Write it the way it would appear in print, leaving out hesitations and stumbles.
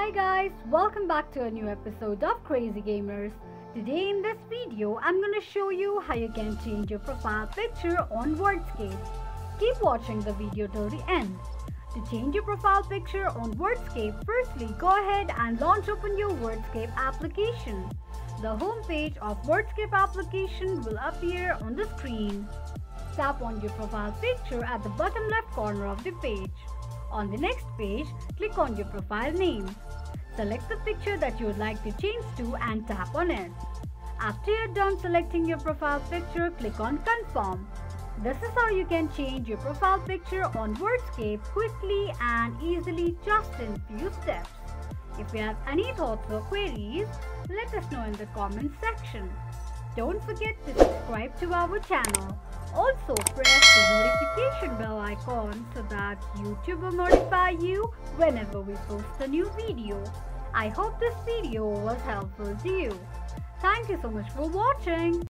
Hi guys, welcome back to a new episode of Crazy Gamers. Today in this video, I'm gonna show you how you can change your profile picture on Wordscapes. Keep watching the video till the end. To change your profile picture on Wordscape, firstly go ahead and launch open your Wordscape application. The home page of Wordscape application will appear on the screen. Tap on your profile picture at the bottom left corner of the page. On the next page, click on your profile name. Select the picture that you would like to change to and tap on it. After you're done selecting your profile picture, click on Confirm. This is how you can change your profile picture on Wordscape quickly and easily just in few steps. If you have any thoughts or queries, let us know in the comment section. Don't forget to subscribe to our channel. Also press the notification bell icon so that YouTube will notify you whenever we post a new video. I hope this video was helpful to you. Thank you so much for watching.